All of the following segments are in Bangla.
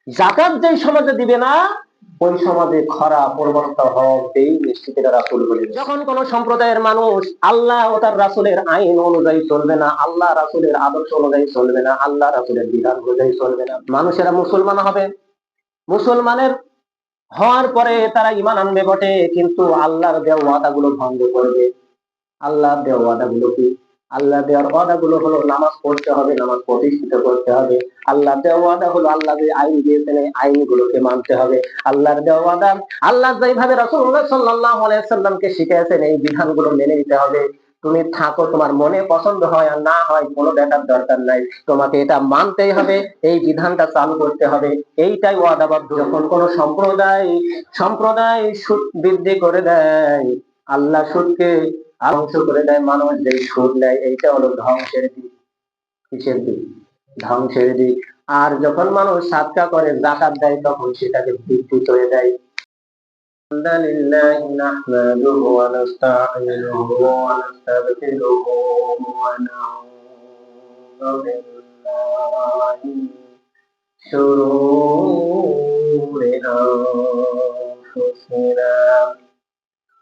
জাকাত যেই সমাজে দিবে না ওই সমাজে খরা পরিবর্তন হবেই নিশ্চিত, এটা রাসূল বলে। যখন কোন সম্প্রদায়ের মানুষ আল্লাহ ও তার রাসূলের আইন অনুযায়ী চলবে না, আল্লাহ রাসূলের আদর্শ অনুযায়ী চলবে না, আল্লাহ রাসূলের বিধান অনুযায়ী চলবে না, মানুষেরা মুসলমান হবে, মুসলমানের হওয়ার পরে তারা ঈমান আনবে বটে, কিন্তু আল্লাহর দেওয়া ওয়াদাগুলো ভঙ্গ করবে। আল্লাহ দেওয়া ওয়াদাগুলো কি? আল্লাহ দেওয়ার ওয়াদাগুলো হলো নামাজ পড়তে হবে, নামাজ প্রতিষ্ঠিত করতে হবে। আল্লাহ দেওয়া ওয়াদা হলো আল্লাহ যে আইন দিয়েছেন এই আইনগুলোকে মানতে হবে। আল্লাহর দেওয়া ওয়াদা আল্লাহ যেভাবে রাসূলুল্লাহ সাল্লাল্লাহু আলাইহি সাল্লামকে শিখিয়েছেন এই বিধানগুলো মেনে নিতে হবে। তুমি থাকো, তোমার মনে পছন্দ হয় আর না হয় কোনো দেখার দরকার নাই, তোমাকে এটা মানতেই হবে, এই বিধানটা চালু করতে হবে, এইটাই ওয়াদাবদ্ধ। যখন কোন সম্প্রদায় সম্প্রদায় সুদ বৃদ্ধি করে দেয়, আল্লাহ সুদকে ধ্বংস করে দেয়, মানুষ যে সুদ নেয় এইটা হলো ধ্বংসের দিক। কিসের দিক? ধ্বংসের দিক। আর যখন মানুষ সাদকা করে, যাকাত দেয়, তখন সেটাকে বৃদ্ধি করে দেয়। আলহামদুলিল্লাহ নাহমাদুহু ওয়া নাস্তাঈনুহু ওয়া নাস্তাগফিরুহু ওয়া নাউযু বিল্লাহি মিন শুরুরি আনফুসিনা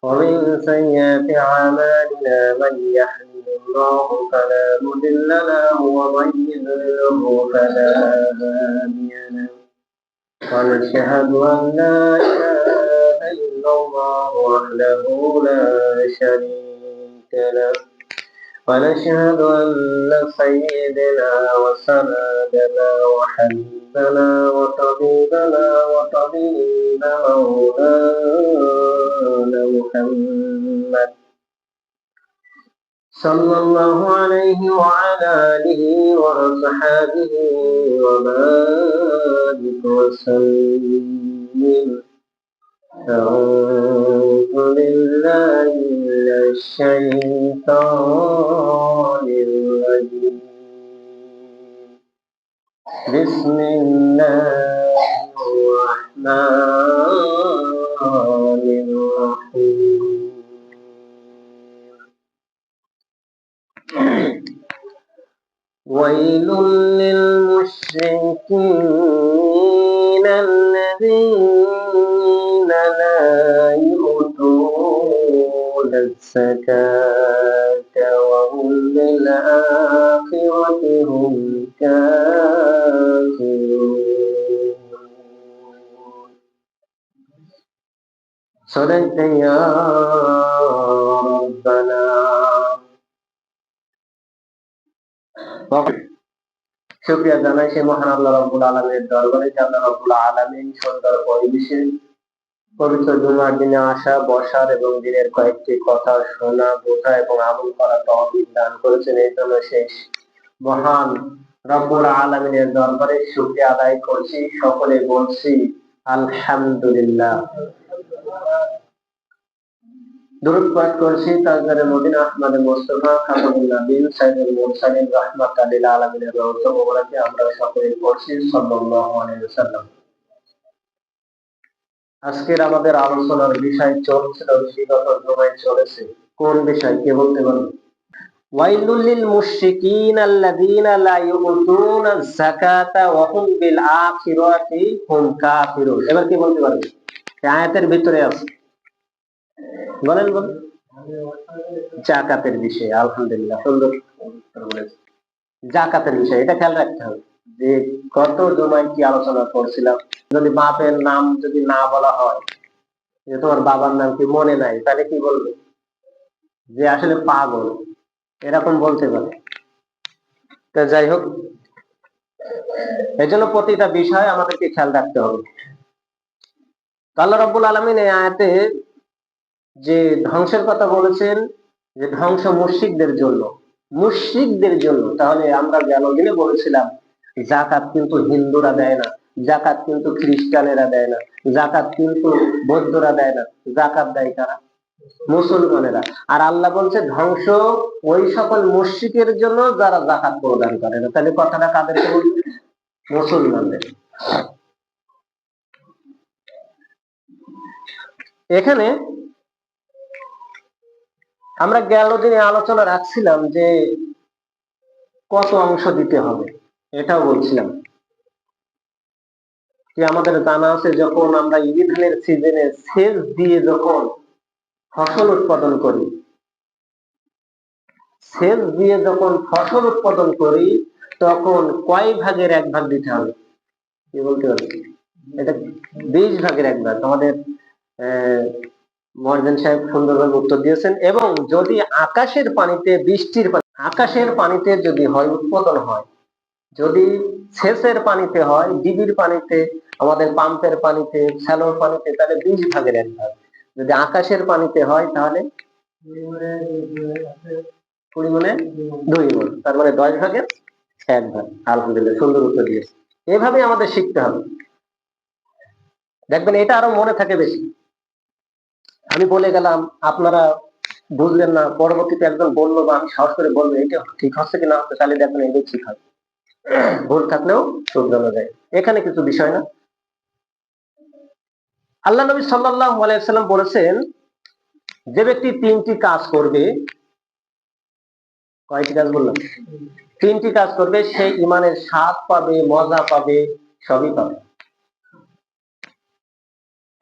ومن سيئات أعمالنا من يهده الله فلا مضل له ومن يضلله فلا هادي له ونشهد أن لا إله إلا الله وحده لا شريك له ونشهد أن سيدنا وسندنا وحبيبنا وطبيبنا وطبيب مولانا محمد صلى الله عليه وعلى آله وأصحابه وبارك وسلم. أعوذ بالله من الشيطان الرجيم. بسم الله الرحمن الرحيم. ويل للمشركين الذين لا يؤتون الزكاة وهم بالآخرة هم كافرون. صدقت يا ربنا. শুকরিয়া জানাই সেই মহান আল্লাহ রাব্বুল আলামিনের দরবারে, যে আল্লাহ রাব্বুল আলামিন সুন্দর পরিবেশে পবিত্র জুমার দিনে আসা, বসার এবং দিনের কয়েকটি কথা শোনা, বোঝা এবং আমল করা তৌফিক দান করেছেন। এই জন্য সেই মহান রাব্বুল আলামিনের দরবারে শুকরিয়া আদায় করছি, সকলে বলছি আলহামদুলিল্লাহ। দুরূদ পাঠ করছি তাজদারে মদিনা আহমদ মুস্তাফা খাতামুন নবীন সাইয়্যিদুল মুরসালিন রাহমাতাল লিল আলামিনের রওজা মুবারাকে আমরা সকলে পড়ছি সাল্লাল্লাহু আলাইহি ওয়াসাল্লাম। আজকের আমাদের আলোচনার বিষয় চলছিল, বিগত জুমায় চলেছে, কোন বিষয় কে বলতে পারবে? ওয়াইলুল লিল মুশরিকিন আল্লাযীনা লা ইউতুনা যাকাতা ওয়া হুম বিল আখিরাতি হুম কাফিরুন। এবার কি বলতে পারবে? এই আয়াতের ভিতরে আছে, বলেন বলেন। জাকাতের বিষয়ে। আলহামদুলিল্লাহ, সুন্দর বলেছেন। জাকাতের বিষয় এটা খেয়াল রাখতে হবে যে গত জুমায় কি আলোচনা করছিলাম। যদি বাপের নাম যদি না বলা হয়, যে তোমার বাবার নাম কি মনে নাই, তাহলে কি বলবে? যে আসলে পাগল, এরকম বলতে পারে। তো যাই হোক, এই জন্য প্রতিটা বিষয় আমাদেরকে খেয়াল রাখতে হবে। আল্লাহ রাব্বুল আলামিন এই আয়াতে যে ধ্বংসের কথা বলেছেন, যে ধ্বংস মুশরিকদের জন্য, মুশরিকদের জন্য। তাহলে আমরা গেল দিনে বলেছিলাম যাকাত কিন্তু হিন্দুরা দেয় না, যাকাত কিন্তু খ্রিস্টানেরা দেয় না, যাকাত কিন্তু বৌদ্ধরা দেয় না, যাকাত দেয় কারা? মুসলমানেরা। আর আল্লাহ বলছে ধ্বংস ওই সকল মুশরিকের জন্য যারা যাকাত প্রদান করে না। তাহলে কথাটা কাদেরকে বলছে? মুসলমানদের। এখানে আমরা গেল দিনে আলোচনা রাখছিলাম যে কত অংশ দিতে হবে, এটাও বলছিলাম। যে আমাদের জানা আছে যখন আমরা ঈদ ধানের সিজনে সেচ দিয়ে যখন ফসল উৎপাদন করি, সেচ দিয়ে যখন ফসল উৎপাদন করি তখন কয় ভাগের এক ভাগ দিতে হবে কি বলতে পারছি? এটা 20 ভাগের এক ভাগ। আমাদের মর্জেন সাহেব সুন্দরভাবে উত্তর দিয়েছেন। এবং যদি আকাশের পানিতে বৃষ্টির আকাশের পানিতে যদি হয় উৎপাদন হয়, যদি সেচের পানিতে হয়, ডিবির পানিতে, আমাদের পাম্পের পানিতে, শ্যালোর পানিতে, তাহলে 20 ভাগের এক ভাগ। যদি আকাশের পানিতে হয় তাহলে পরিমাণে 2 গুণ, তার মানে 10 ভাগের এক ভাগ। আলহামদুলিল্লাহ, সুন্দর উত্তর দিয়েছে। এভাবে আমাদের শিখতে হবে, দেখবেন এটা আরো মনে থাকে বেশি। আমি বলে গেলাম, আপনারা বুঝলেন না, পরবর্তীতে একজন বললো বা আমি সাহস করে বলবো এটা ঠিক হচ্ছে কিনা, তাহলে দেখবেন এটাই ঠিক হয়। ভুল থাকলেও শুধরানো যায়, এখানে কিছু বিষয় না। আল্লাহ নবী সাল্লাল্লাহু আলাইহি ওয়াসাল্লাম বলেছেন, যে ব্যক্তি 3টি কাজ করবে, কয়টি কাজ বললাম? 3টি কাজ করবে, সে ইমানের স্বাদ পাবে, মজা পাবে, সবই পাবে।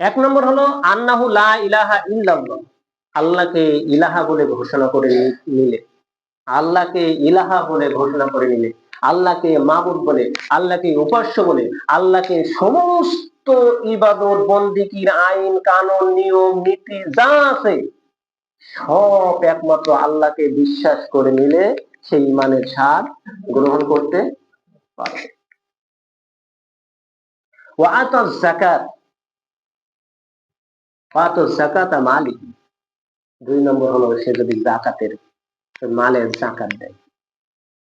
1 নম্বর হলো আন্নাহু লা ইলাহা ইল্লাল্লাহ, আল্লাহকে ইলাহা বলে ঘোষণা করে নিলে, আল্লাহকে ইলাহা বলে ঘোষণা করে নিলে, আল্লাহকে মাবুদ বলে, আল্লাহকে উপাস্য বলে, আল্লাহকে সমস্ত ইবাদত বন্দিকির আইন কানুন নিয়ম নীতি যা আছে সব একমাত্র আল্লাহকে বিশ্বাস করে নিলে সেই ইমানের স্বাদ গ্রহণ করতে পারে। ওয়া আতাজ যাকাত, আতাজ যাকাতা মালি, 2 নম্বর হলো সে যদি যাকাতের, মালের যাকাত দেয়,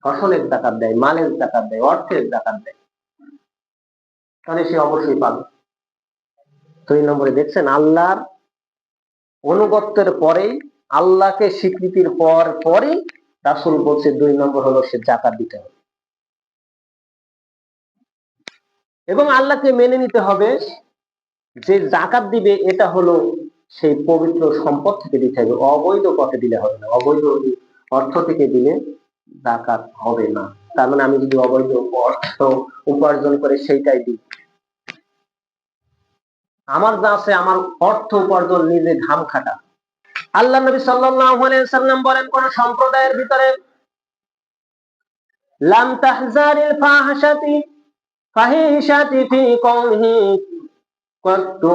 ফসলের যাকাত দেয়, মালের যাকাত দেয়, অর্থের যাকাত দেয়, তাহলে সে অবশ্যই পাবে। 2 নম্বরে দেখছেন, আল্লাহর অনুগত্যের পরেই, আল্লাহকে স্বীকৃতির পরই রাসূল বলছে 2 নম্বর হলো সে যাকাত দিতে হবে। এবং আল্লাহকে মেনে নিতে হবে, যে যাকাত দিবে এটা হলো সেই পবিত্র সম্পদ থেকে দিতে হবে, অবৈধ পথে দিলে হবে না, অবৈধ অর্থ থেকে দিলে যাকাত হবে না। তার মানে আমি যদি অবৈধ অর্থ উপার্জন করে সেইটাই দিই, আমার যা আছে আমার অর্থ উপার্জন নিজে ঘাম খাটা। আল্লাহ নবী সাল্লাল্লাহু আলাইহি ওয়াসাল্লাম বলেন, কোন সম্প্রদায়ের ভিতরে লাম তাহজারিল ফাহিশাতি ফি কওমিহি কত্তু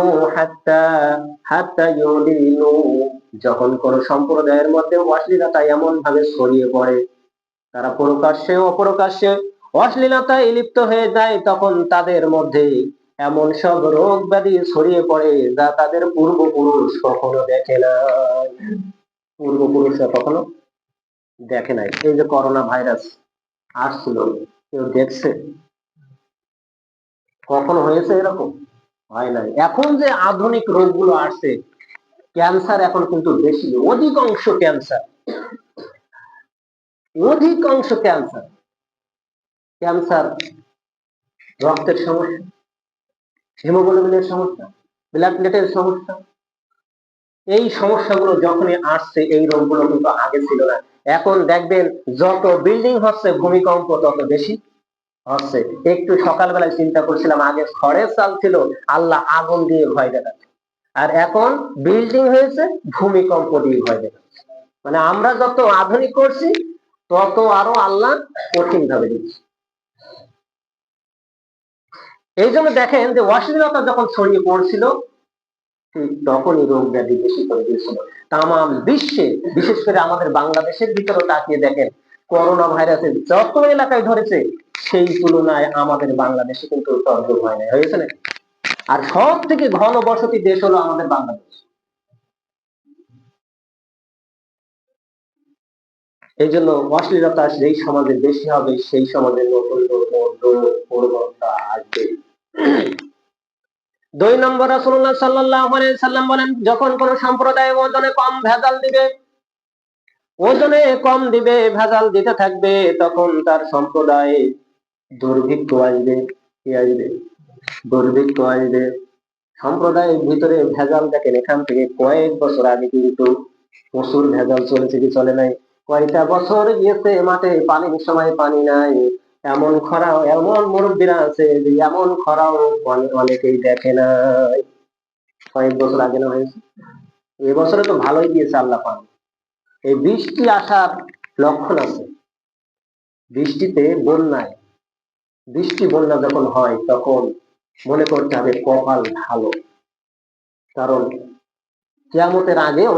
হাত্তা ইউলিনু, যখন কোন সম্প্রদায়ের মধ্যে অশ্লীলতা এমন ভাবে ছড়িয়ে পড়ে, তারা প্রকাশ্যে অপ্রকাশ্যে অশ্লীলতায় লিপ্ত হয়ে যায়, তখন তাদের মধ্যে এমন সব রোগ ব্যাধি ছড়িয়ে পড়ে যা তাদের পূর্বপুরুষ কখনো দেখে নাই, পূর্বপুরুষরা কখনো দেখে নাই। এই যে করোনা ভাইরাস আসছিল, কেউ দেখছে? কখনো হয়েছে এরকম? হয় নাই। এখন যে আধুনিক রোগগুলো আসছে, ক্যান্সার এখন কিন্তু বেশি, অধিকাংশ ক্যান্সার, অধিকাংশ ক্যান্সার, ক্যান্সার রক্তের সমস্যা, হিমোগ্লোবিনের সমস্যা, ব্লাড প্লেটের সমস্যা, এই সমস্যাগুলো যখনই আসছে, এই রোগগুলো কিন্তু আগে ছিল না। এখন দেখবেন যত বিল্ডিং হচ্ছে ভূমিকম্প তত বেশি হচ্ছে। একটু সকালবেলায় চিন্তা করছিলাম, আগে খড়ের চাল ছিল, আল্লাহ আগুন দিয়ে ভয় দেখাচ্ছে, আর এখন বিল্ডিং হয়েছে ভূমিকম্প দিয়ে ভয় দেখাচ্ছে। মানে আমরা যত আধুনিক করছি তত আরো আল্লাহ কঠিন ভাবে দিচ্ছে। এই জন্য দেখেন যে অশ্লীলতা যখন ছড়িয়ে পড়ছিল, ঠিক তখনই রোগ ব্যাধি বেশি করে দিয়েছিল তাম বিশ্বে, বিশেষ করে আমাদের বাংলাদেশের ভিতরে তাকিয়ে দেখেন, করোনা ভাইরাসের যত এলাকায় ধরেছে সেই তুলনায় আমাদের বাংলাদেশে কিন্তু তর্জম হয় না, হয়েছে না? আর সব থেকে ঘন বসতি দেশ হলো আমাদের বাংলাদেশ। এই জন্য অশ্লীলতা যেই সমাজে বেশি হবে, সেই সমাজে নতুন পরিবর্তন আসবে। 2 নম্বর, রাসূলুল্লাহ সাল্লাল্লাহু আলাইহি সাল্লাম বলেন, যখন কোন সম্প্রদায় ওজনে কম ভেজাল দিবে, ওজনে কম দিবে, ভেজাল দিতে থাকবে, তখন তার সম্প্রদায়ে দুর্ভিক্ষ আসবে। কি আসবে? দুর্ভিক্ষ আসবে। সম্প্রদায়ের ভিতরে ভেজাল দেখেন, এখান থেকে কয়েক বছর আগে কিন্তু প্রচুর ভেজাল চলেছে কি চলে নাই? কয়টা বছর গিয়েছে মাঠে পানির সময় পানি নাই, এমন খরা, এমন মুরব্বীরা আছে যে এমন খরাও অনেকেই দেখে না। কয়েক বছর আগে না হয়েছে, এবছরে তো ভালোই দিয়েছে আল্লাহ পাক। এই বৃষ্টি আসার লক্ষণ আছে। বৃষ্টিতে বন্যায়, বৃষ্টি বন্যা যখন হয় তখন মনে করতে হবে কপাল ভালো। কারণ কিয়ামতের আগেও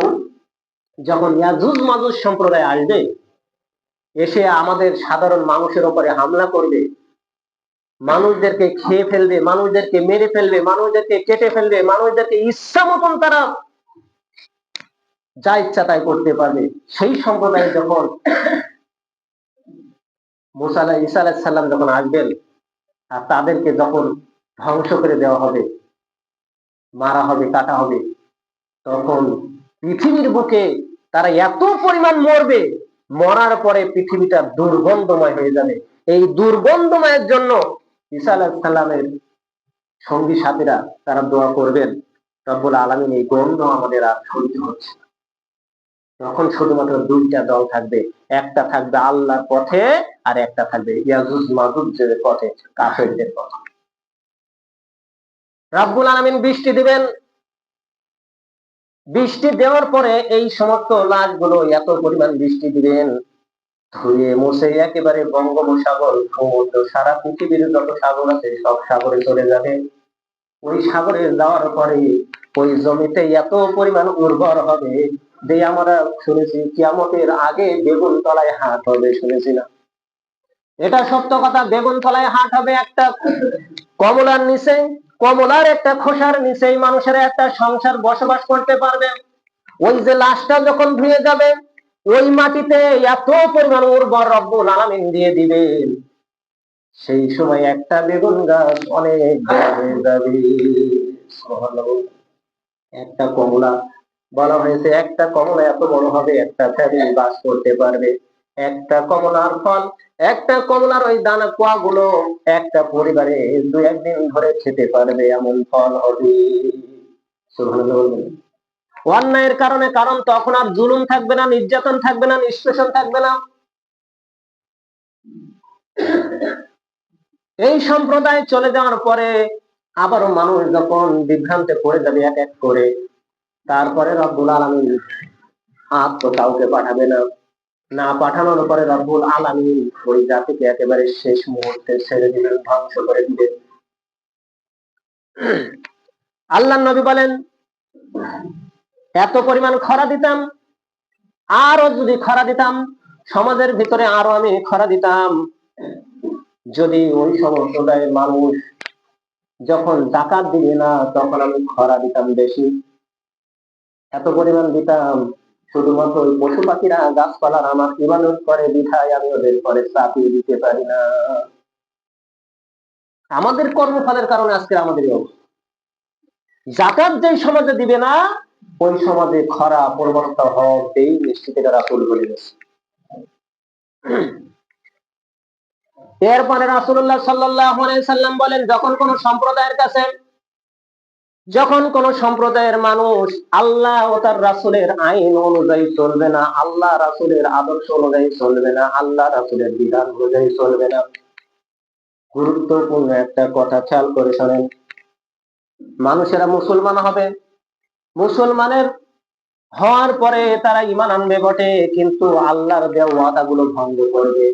যখন ইয়াজুজ মাজুজ সম্প্রদায় আসবে, এসে আমাদের সাধারণ মানুষের উপরে হামলা করবে, মানুষদেরকে খেয়ে ফেলবে, মানুষদেরকে মেরে ফেলবে, মানুষদেরকে কেটে ফেলবে, মানুষদেরকে ইচ্ছা মতন তারা যা ইচ্ছা তাই করতে পারবে। সেই সম্প্রদায় যখন ঈসা আলাইহিস সালাম যখন আসবেন, আর তাদেরকে যখন ধ্বংস করে দেওয়া হবে, মারা হবে, কাটা হবে, তখন পৃথিবীর বুকে তারা এত পরিমাণ মরবে, মরার পরে পৃথিবীটা দুর্গন্ধময় হয়ে যাবে। এই দুর্গন্ধময়ের জন্য ঈসা আলাইহিস সালামের সঙ্গী সাথীরা তারা দোয়া করবেন, রব্বুল আলামিন এই গন্ধ আমাদের আর সহ্য হচ্ছে না। তখন শুধুমাত্র দুইটা দল থাকবে, একটা থাকবে আল্লাহর পথে, আর একটা থাকবে ইয়াজুজ মাজুজের পথে, কাফেরদের পথে। রব্বুল আলামিন বৃষ্টি দিবেন, বৃষ্টি দেওয়ার পরে এই সমস্ত লাশগুলো এত পরিমাণ বৃষ্টি দিবেন, ধুয়ে মুছে একেবারে বঙ্গোপসাগর, সমুদ্র, সারা পৃথিবীর যত সাগর আছে সব সাগরে চলে যাবে। ওই সাগরে যাওয়ার পরে ওই জমিতে এত পরিমাণ উর্বর হবে যে আমরা শুনেছি কিয়ামতের আগে বেগুন তলায় হাট হবে, শুনেছি না? এটা সত্য কথা। বেগুন তলায় হাট হবে, একটা কমলার নিচে, কমলার একটা খোসার নিচেই মানুষের একটা সংসার বসবাস করতে পারবে। ওই যে লাশটা যখন ধুয়ে যাবে, ওই মাটিতে এত পরিমাণ উর্বর রব্বুল আলামিন দিয়ে দিবেন, সেই সময় একটা বেগুন গাছ অনেক বড় হয়ে যাবে। একটা কমলা, বলা হয়েছে একটা কমলা এত বড় হবে একটা ফ্যামিলি বাস করতে পারবে। একটা কমলার ফল, একটা কমলার ওই দানা কোয়া গুলো একটা পরিবারে দু একদিন ধরে খেতে পারবে, এমন ফল হবে। সুবহানাল্লাহ বলবেন। অন্যায়ের কারণে, কারণ তখন আর জুলুম থাকবে না, নির্যাতন থাকবে না, নিষ্পেষণ থাকবে না। এই সম্প্রদায় চলে যাওয়ার পরে আবারও মানুষ যখন বিভ্রান্তে পড়ে যাবে এক এক করে, তারপরে রব্বুল আলামিন আর তো কাউকে পাঠাবে না। না পাঠানোর পরে রব্বুল আলামিন ওই জাতিকে একেবারে শেষ মুহূর্তে ছেড়ে দিবেন, ধ্বংস করে দিবেন। আল্লাহর নবী বলেন, এত পরিমাণ খরা দিতাম, আরো যদি খরা দিতাম, সমাজের ভিতরে আরো আমি খরা দিতাম, যদি ওই সম্প্রদায়ের মানুষ যখন যাকাত দিবে না তখন আমি খরা দিতাম বেশি, এত পরিমাণ দিতাম। শুধুমাত্র ওই পশু পাখিরা গাছপালার আমার ইবাদত করে বিধায় আমি ওদের পরে চাপিয়ে দিতে পারি না। আমাদের কর্মফলের কারণে আজকে আমাদের অবস্থা। যাকাত যেই সমাজে দিবে না ওই সমাজে খরা প্রবণতা হবেই নিশ্চিত, এটা রাসূল বলে গেছে। এরপরে রাসূলুল্লাহ সাল্লাল্লাহু আলাইহি সাল্লাম বলেন, যখন কোন সম্প্রদায়ের কাছে, যখন কোন সম্প্রদায়ের মানুষ আল্লাহ ও তার রাসূলের আইন অনুযায়ী চলবে না, আল্লাহ রাসূলের আদর্শ অনুযায়ী চলবে না, আল্লাহ রাসূলের বিধান অনুযায়ী চলবে না, গুরুত্বপূর্ণ একটা কথা খেয়াল করে শোনেন। মানুষেরা মুসলমান হবে, মুসলমানের হওয়ার পরে তারা ঈমান আনবে বটে, কিন্তু আল্লাহর দেওয়া ওয়াদাগুলো ভঙ্গ করবে।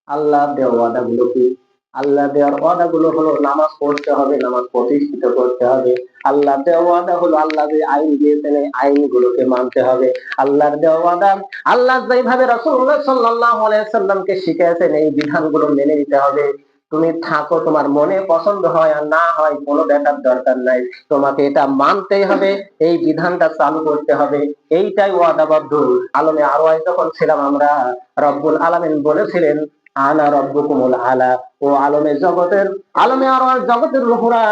আল্লাহর দেওয়া ওয়াদাগুলো কি? আল্লাহ দেওয়ার ওয়াদাগুলো হলো নামাজ পড়তে হবে, নামাজ প্রতিষ্ঠিত করতে হবে। আল্লাহ দেওয়া ওয়াদা হলো আল্লাহ যে আইন দিয়েছেন এই আইনগুলোকে মানতে হবে। আল্লাহর দেওয়া ওয়াদা, আল্লাহ যেভাবে রাসূলুল্লাহ সাল্লাল্লাহু আলাইহি সাল্লামকে শিখিয়েছেন এই বিধানগুলো মেনে নিতে হবে। তুমি থাকো, তোমার মনে পছন্দ হয় আর না হয় কোনো দেখার দরকার নাই, তোমাকে এটা মানতেই হবে, এই বিধানটা চালু করতে হবে, এইটাই ওয়াদাবদ্ধ। আলমে আরওয়ায় যখন ছিলাম আমরা, রব্বুল আলামিন বলেছিলেন আনা রব্বুকুমুল আলা, ও আলমে জগতের, আলমে আরওয়ার জগতের রূহরা,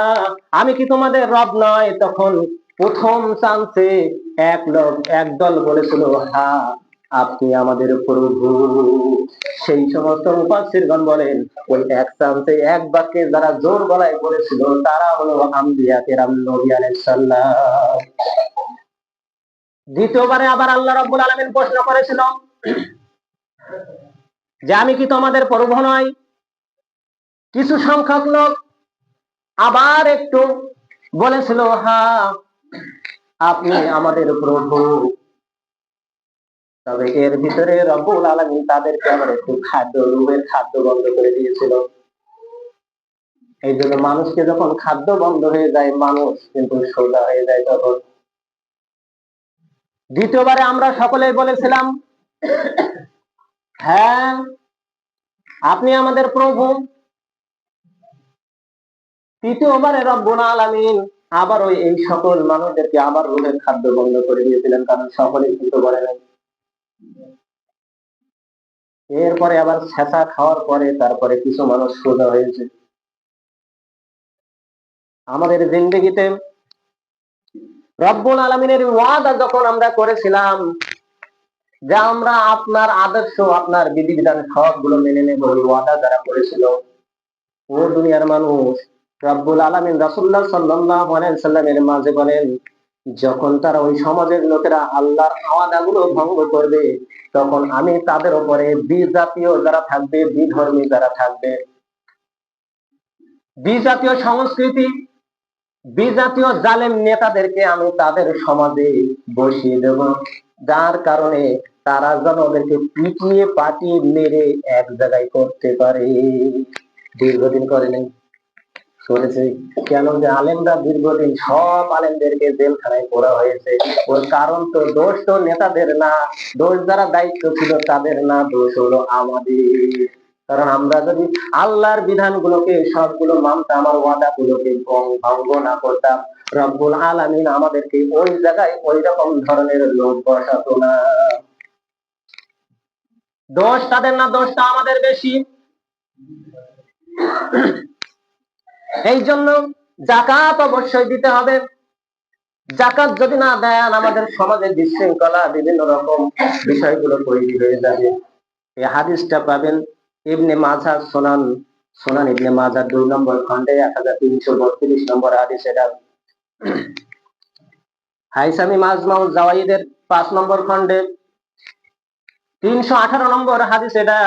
আমি কি তোমাদের রব নয়? তখন প্রথম চান্সে একদল বলেছিল হ্যাঁ আপনি আমাদের প্রভু। সেই সমস্ত মুফাসসিরগণ বলেন ওই এক চান্সে এক বাক্যে যারা জোর গলায় বলেছিল তারা হলো আম্বিয়া কেরাম, নবী আলাইহিস সালাম। দ্বিতীয়বারে আবার আল্লাহ রাব্বুল আলামিন প্রশ্ন করেছিল যে আমি কি তোমাদের প্রভু নয়? কিছু সংখ্যক লোক আবার একটু বলেছিল, হ্যাঁ আপনি আমাদের প্রভু। তবে এর ভিতরে রব্বুল আলামিন তাদেরকে আবার একটু রুহের খাদ্য বন্ধ করে দিয়েছিল। এই জন্য মানুষকে যখন খাদ্য বন্ধ হয়ে যায়, মানুষ কিন্তু সোজা হয়ে যায়। তখন দ্বিতীয়বারে আমরা সকলেই বলেছিলাম, হ্যাঁ আপনি আমাদের প্রভু। তৃতীয়বারে রব্বুল আলামিন আবার এই সকল মানুষদেরকে আবার রুহের খাদ্য বন্ধ করে দিয়েছিলেন, কারণ সকলেই কিন্তু বলে নাই। এরপরে আবার ছেঁচা খাওয়ার পরে তারপরে কিছু মানুষ সোজা হয়েছে। আমাদের জিন্দেগিতে রব্বুল আলামিনের ওয়াদা যখন আমরা করেছিলাম যে আমরা আপনার আদর্শ, আপনার বিধিবিধান সবগুলো মেনে নেব, ওই ওয়াদা যারা করেছিল, ও দুনিয়ার মানুষ, রব্বুল আলামিন রাসূলুল্লাহ সাল্লাল্লাহু আলাইহি সাল্লামের মাঝে বলেন, যখন তারা ওই সমাজের লোকেরা আল্লাহর ওয়াদাগুলো ভঙ্গ করবে, তখন আমি তাদের উপরে বিজাতীয় যারা থাকবে, বিধর্মী যারা থাকবে, বিজাতীয় সংস্কৃতি, বিজাতীয় জালেম নেতাদেরকে আমি তাদের সমাজে বসিয়ে দেব, যার কারণে তারা যেন ওদেরকে পিটিয়ে পাটিয়ে মেরে এক জায়গায় করতে পারে। দীর্ঘদিন করে নেই, করেছে। কেন যে আলেমরা দীর্ঘদিন সব আলেমদেরকে জেলখানায় পড়া হয়েছে। ওর কারণ তো দোষ তো নেতাদের না, দোষ যারা দায়িত্ব ছিল তাদের না, দোষ হলো আমাদের। কারণ আমরা যদি আল্লাহর বিধানগুলোকে সবগুলো মানতাম, আমার ওয়াদা গুলোকে ভঙ্গ না করতাম, রব্বুল আলামিন আমাদেরকে ওই জায়গায় ওই রকম ধরনের লোক বসাতো না। দোষ তাদের না, দোষটা আমাদের বেশি। এই জন্য যাকাত অবশ্যই দিতে হবে। যাকাত যদি না দেন, আমাদের সমাজের বিশৃঙ্খলা, বিভিন্ন রকম বিষয়গুলো তৈরি হয়ে যাবে। এই হাদিসটা পাবেন ইবনে মাজাহ, সুনান ইবনে মাজাহ 2 নম্বর খণ্ডে 1332 নম্বর হাদিস। এটা হাইসামি মাজমাউ জাওয়াইদের 5 নম্বর খণ্ডে 318 নম্বর হাদিস। এটা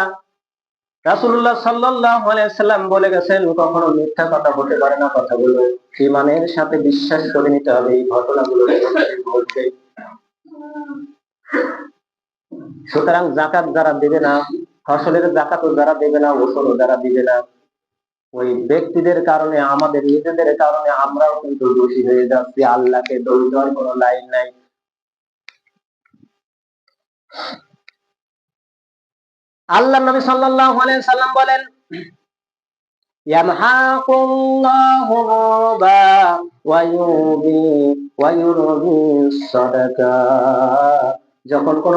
রাসূলুল্লাহ সাল্লাল্লাহু আলাইহি সাল্লাম বলে গেছেন, কখনো মিথ্যা কথা হতে পারে না, কথাগুলো ঈমানের সাথে বিশ্বাস করে নিতে হবে। এই ঘটনাগুলো ঘটবে। সুতরাং যাকাত যারা দেবে না, ফসলের যাকাতও যারা দেবে না, ওসরও যারা দিবে না, ওই ব্যক্তিদের কারণে, আমাদের নিজেদের কারণে আমরাও কিন্তু দোষী হয়ে যাচ্ছি। আল্লাহকে দোষ দেওয়ার কোনো লাইন নাই। আল্লাহ নবী সাল্লাল্লাহু আলাইহি সাল্লাম বলেন, ইয়ামহাকুল্লাহু রিবা ওয়া ইউরবি সাদাকাত। যখন কোন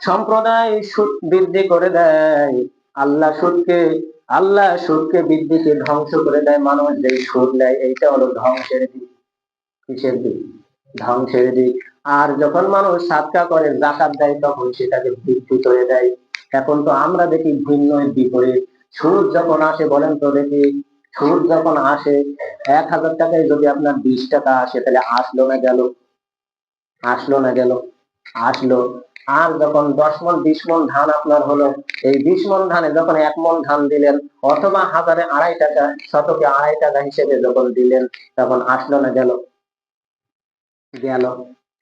সম্প্রদায় সুদ বৃদ্ধি করে দেয়, আল্লাহ সুদকে বৃদ্ধিকে ধ্বংস করে দেয়। মানুষ যে সুদ নেয়, এইটা হলো ধ্বংসের দিক। কিসের দিক? ধ্বংসের দিক। আর যখন মানুষ সাদকা করে, যাকাত দেয়, তখন সেটাকে বৃদ্ধি করে দেয়। এখন তো আমরা দেখি ভিন্ন বিপরীত। সুদ যখন আসে, বলেন তো দেখি, সুদ যখন আসে 1000 টাকায় যদি আপনার 20 টাকা আসে, তাহলে আসলো না গেল? আসলো না গেল? আসলো। আর যখন 10 মণ 20 মণ ধান আপনার হলো, এই 20 মণ ধানে যখন 1 মণ ধান দিলেন, অথবা হাজারে 2.5 টাকা, শতকে 2.5 টাকা হিসেবে যখন দিলেন, তখন আসলো না গেল? গেল।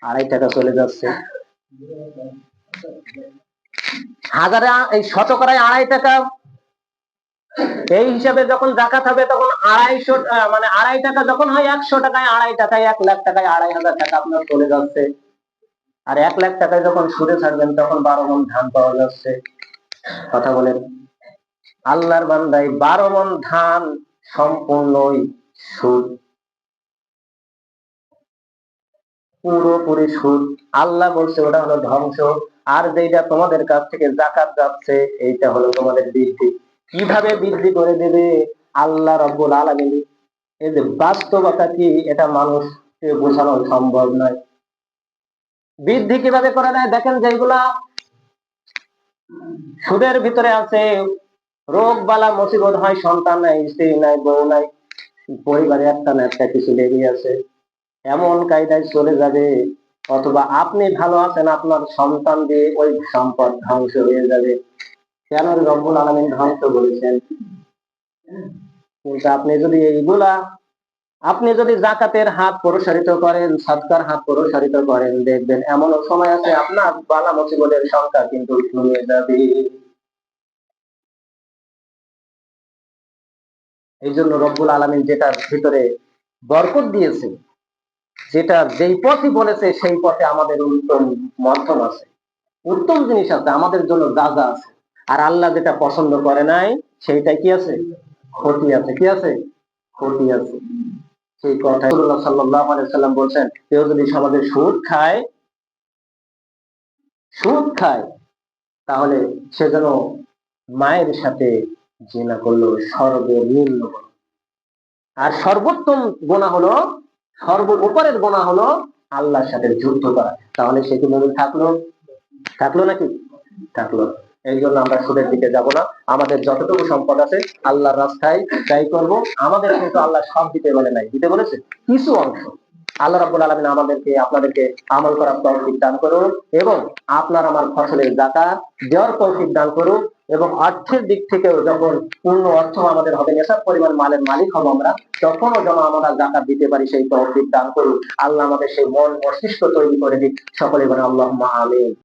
2.5 টাকা চলে যাচ্ছে। হাজারে এই শতকরায় 2.5 টাকা, এই হিসাবে যখন যাকাত হবে, তখন 250, মানে 2.5 টাকা যখন হয় 100 টাকায়, 2.5 টাকায় 1 লাখ টাকায় 2.500 টাকা আপনার চলে যাচ্ছে। আর 1 লাখ টাকায় যখন সুদে ছাড়বেন, তখন 12 মণ ধান পাওয়া যাচ্ছে। কথা বলেন, আল্লাহর বান্দায় 12 মণ ধান সম্পূর্ণই সুদ, পুরোপুরি সুদ। আল্লাহ বলছে ওটা হলো ধ্বংস। আর যেটা তোমাদের কাছ থেকে যাকাত যাচ্ছে, এইটা হলো তোমাদের বৃদ্ধি। কিভাবে বৃদ্ধি করে দেবে আল্লাহ রাব্বুল আলামিন? এই যে বাস্তবতা কি, এটা মানুষকে বোঝানো সম্ভব নয়। বৃদ্ধি কিভাবে করে দেয় দেখেন, যেগুলা সুদের ভিতরে আছে, রোগ বালা মুসিবত হয়, সন্তান নাই, স্ত্রী নাই, বউ নাই, পরিবারে একটা না একটা কিছু লেগে আছে, এমন কায়দায় চলে যাবে। অথবা আপনি ভালো আছেন, আপনার সন্তান দিয়ে ওই সম্পদ ধ্বংস হয়ে যাবে। কেন রব্বুল আলামিন ধ্বংস বলেছেন? কিন্তু আপনি যদি জাকাতের হাত প্রসারিত করেন, সদকার হাত প্রসারিত করেন, দেখবেন এমন সময় আছে আপনার বালা মুসিবতের সংখ্যা কিন্তু কমে যাবে। এই জন্য রব্বুল আলামিন যেটার ভিতরে বরকত দিয়েছে, যেই পথই বলেছে সেই পথে আমাদের উত্তম মাধ্যম আছে, উত্তম জিনিস আছে, আমাদের জন্য যা যা আছে। আর আল্লাহ যেটা পছন্দ করে নাই সেইটা কি আছে? ক্ষতি আছে। কি আছে? ক্ষতি আছে। সেই কথা রাসূলুল্লাহ সাল্লাল্লাহু আলাইহি সাল্লাম বলছেন, কেউ যদি সমাজে সুদ খায় তাহলে সে যেন মায়ের সাথে জিনা করলো, সর্বনিম্ন গুনাহ। আর সর্বোত্তম গুনাহ হলো, সর্ব উপরের গুনাহ হলো আল্লাহর সাথে যুদ্ধ করা। তাহলে সে কি মুমিন থাকলো নাকি? থাকলো। এই জন্য আমরা সুদের দিকে যাব না। আমাদের যতটুকু সম্পদ আছে আল্লাহর রাস্তায় ব্যয় করব। আমাদের কিন্তু আল্লাহ সব দিতে বলে নাই, দিতে বলেছে কিছু অংশ। আল্লাহ রাব্বুল আলামিন আমাদেরকে আপনাদেরকে আমল করার তৌফিক দান করুন, এবং আপনার আমার ফসলের যাকাত দেওয়ার তৌফিক দান করুন। এবং অর্থের দিক থেকেও যখন পূর্ণ অর্থ আমাদের হবে, নেশাব পরিমাণ মালের মালিক হব আমরা, তখনও যেন আমরা যাকাত দিতে পারি সেই তৌফিক দান করুন। আল্লাহ আমাদের সেই মন মস্তিষ্ক তৈরি করে দিক। সকলে বলেন আল্লাহুম্মা আমিন।